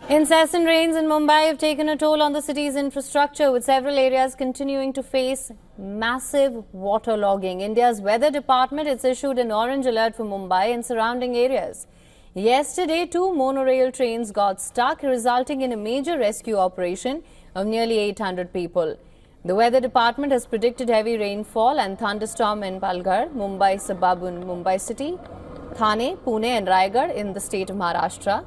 Incessant rains in Mumbai have taken a toll on the city's infrastructure, with several areas continuing to face massive waterlogging. India's weather department has issued an orange alert for Mumbai and surrounding areas. Yesterday, 2 monorail trains got stuck, resulting in a major rescue operation of nearly 800 people. The weather department has predicted heavy rainfall and thunderstorm in Palghar, Mumbai suburban Mumbai city, Thane, Pune and Raigad in the state of Maharashtra.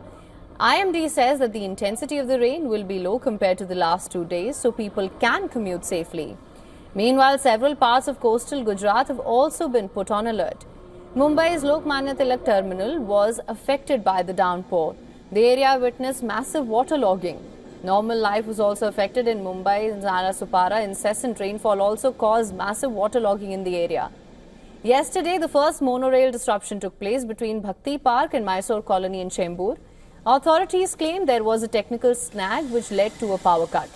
IMD says that the intensity of the rain will be low compared to the last 2 days, so people can commute safely. Meanwhile, several parts of coastal Gujarat have also been put on alert. Mumbai's Lokmanya Tilak terminal was affected by the downpour. The area witnessed massive waterlogging. Normal life was also affected in Mumbai and Narasupara. Incessant rainfall also caused massive waterlogging in the area. Yesterday, the first monorail disruption took place between Bhakti Park and Mysore Colony in Chembur. Authorities claim there was a technical snag which led to a power cut.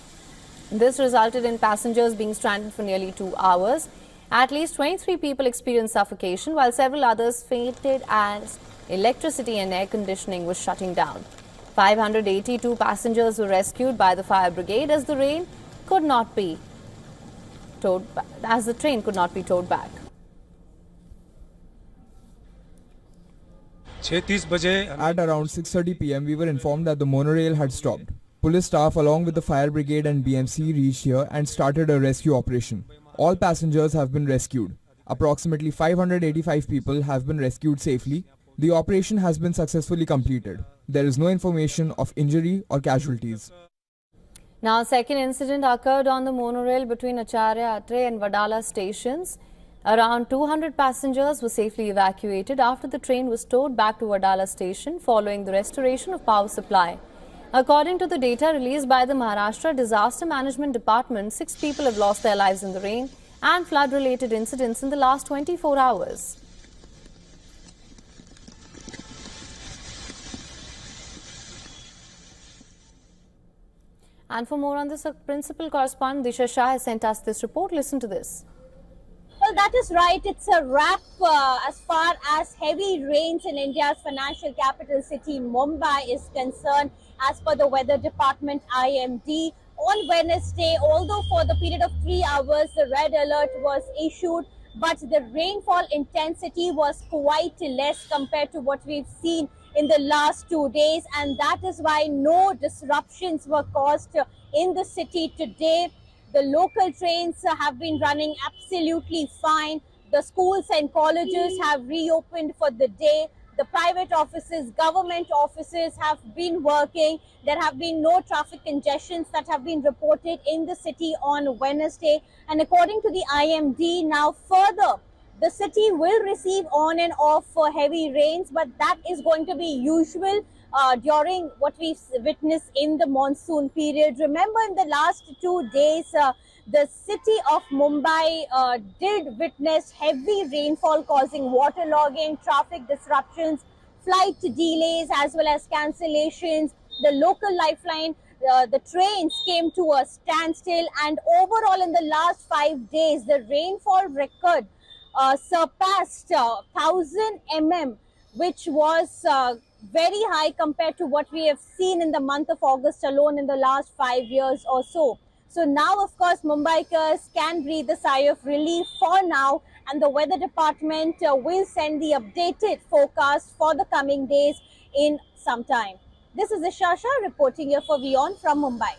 This resulted in passengers being stranded for nearly 2 hours. At least 23 people experienced suffocation, while several others fainted as electricity and air conditioning was shutting down. 582 passengers were rescued by the fire brigade as the train could not be towed back. At around 6:30 p.m., we were informed that the monorail had stopped. Police staff along with the fire brigade and BMC reached here and started a rescue operation. All passengers have been rescued. Approximately 585 people have been rescued safely. The operation has been successfully completed. There is no information of injury or casualties. Now, a second incident occurred on the monorail between Acharya Atre and Wadala stations. Around 200 passengers were safely evacuated after the train was towed back to Wadala station following the restoration of power supply. According to the data released by the Maharashtra Disaster Management Department, 6 people have lost their lives in the rain and flood-related incidents in the last 24 hours. And for more on this, our principal correspondent Disha Shah has sent us this report. Listen to this. Well, that is right. It's a wrap as far as heavy rains in India's financial capital city, Mumbai, is concerned. As per the weather department, IMD, on Wednesday, although for the period of 3 hours, the red alert was issued, but the rainfall intensity was quite less compared to what we've seen in the last 2 days. And that is why no disruptions were caused in the city today. The local trains have been running absolutely fine. The schools and colleges have reopened for the day. The private offices, government offices have been working. There have been no traffic congestions that have been reported in the city on Wednesday. And according to the IMD, now further, the city will receive on and off heavy rains, but that is going to be usual during what we've witnessed in the monsoon period. Remember, in the last 2 days, the city of Mumbai did witness heavy rainfall causing waterlogging, traffic disruptions, flight delays as well as cancellations. The local lifeline, the trains came to a standstill, and overall in the last 5 days, the rainfall record surpassed 1000 mm, which was very high compared to what we have seen in the month of August alone in the last 5 years or so. So now, of course, Mumbaikars can breathe a sigh of relief for now, and the weather department will send the updated forecast for the coming days in some time. This is Disha Shah reporting here for WION from Mumbai.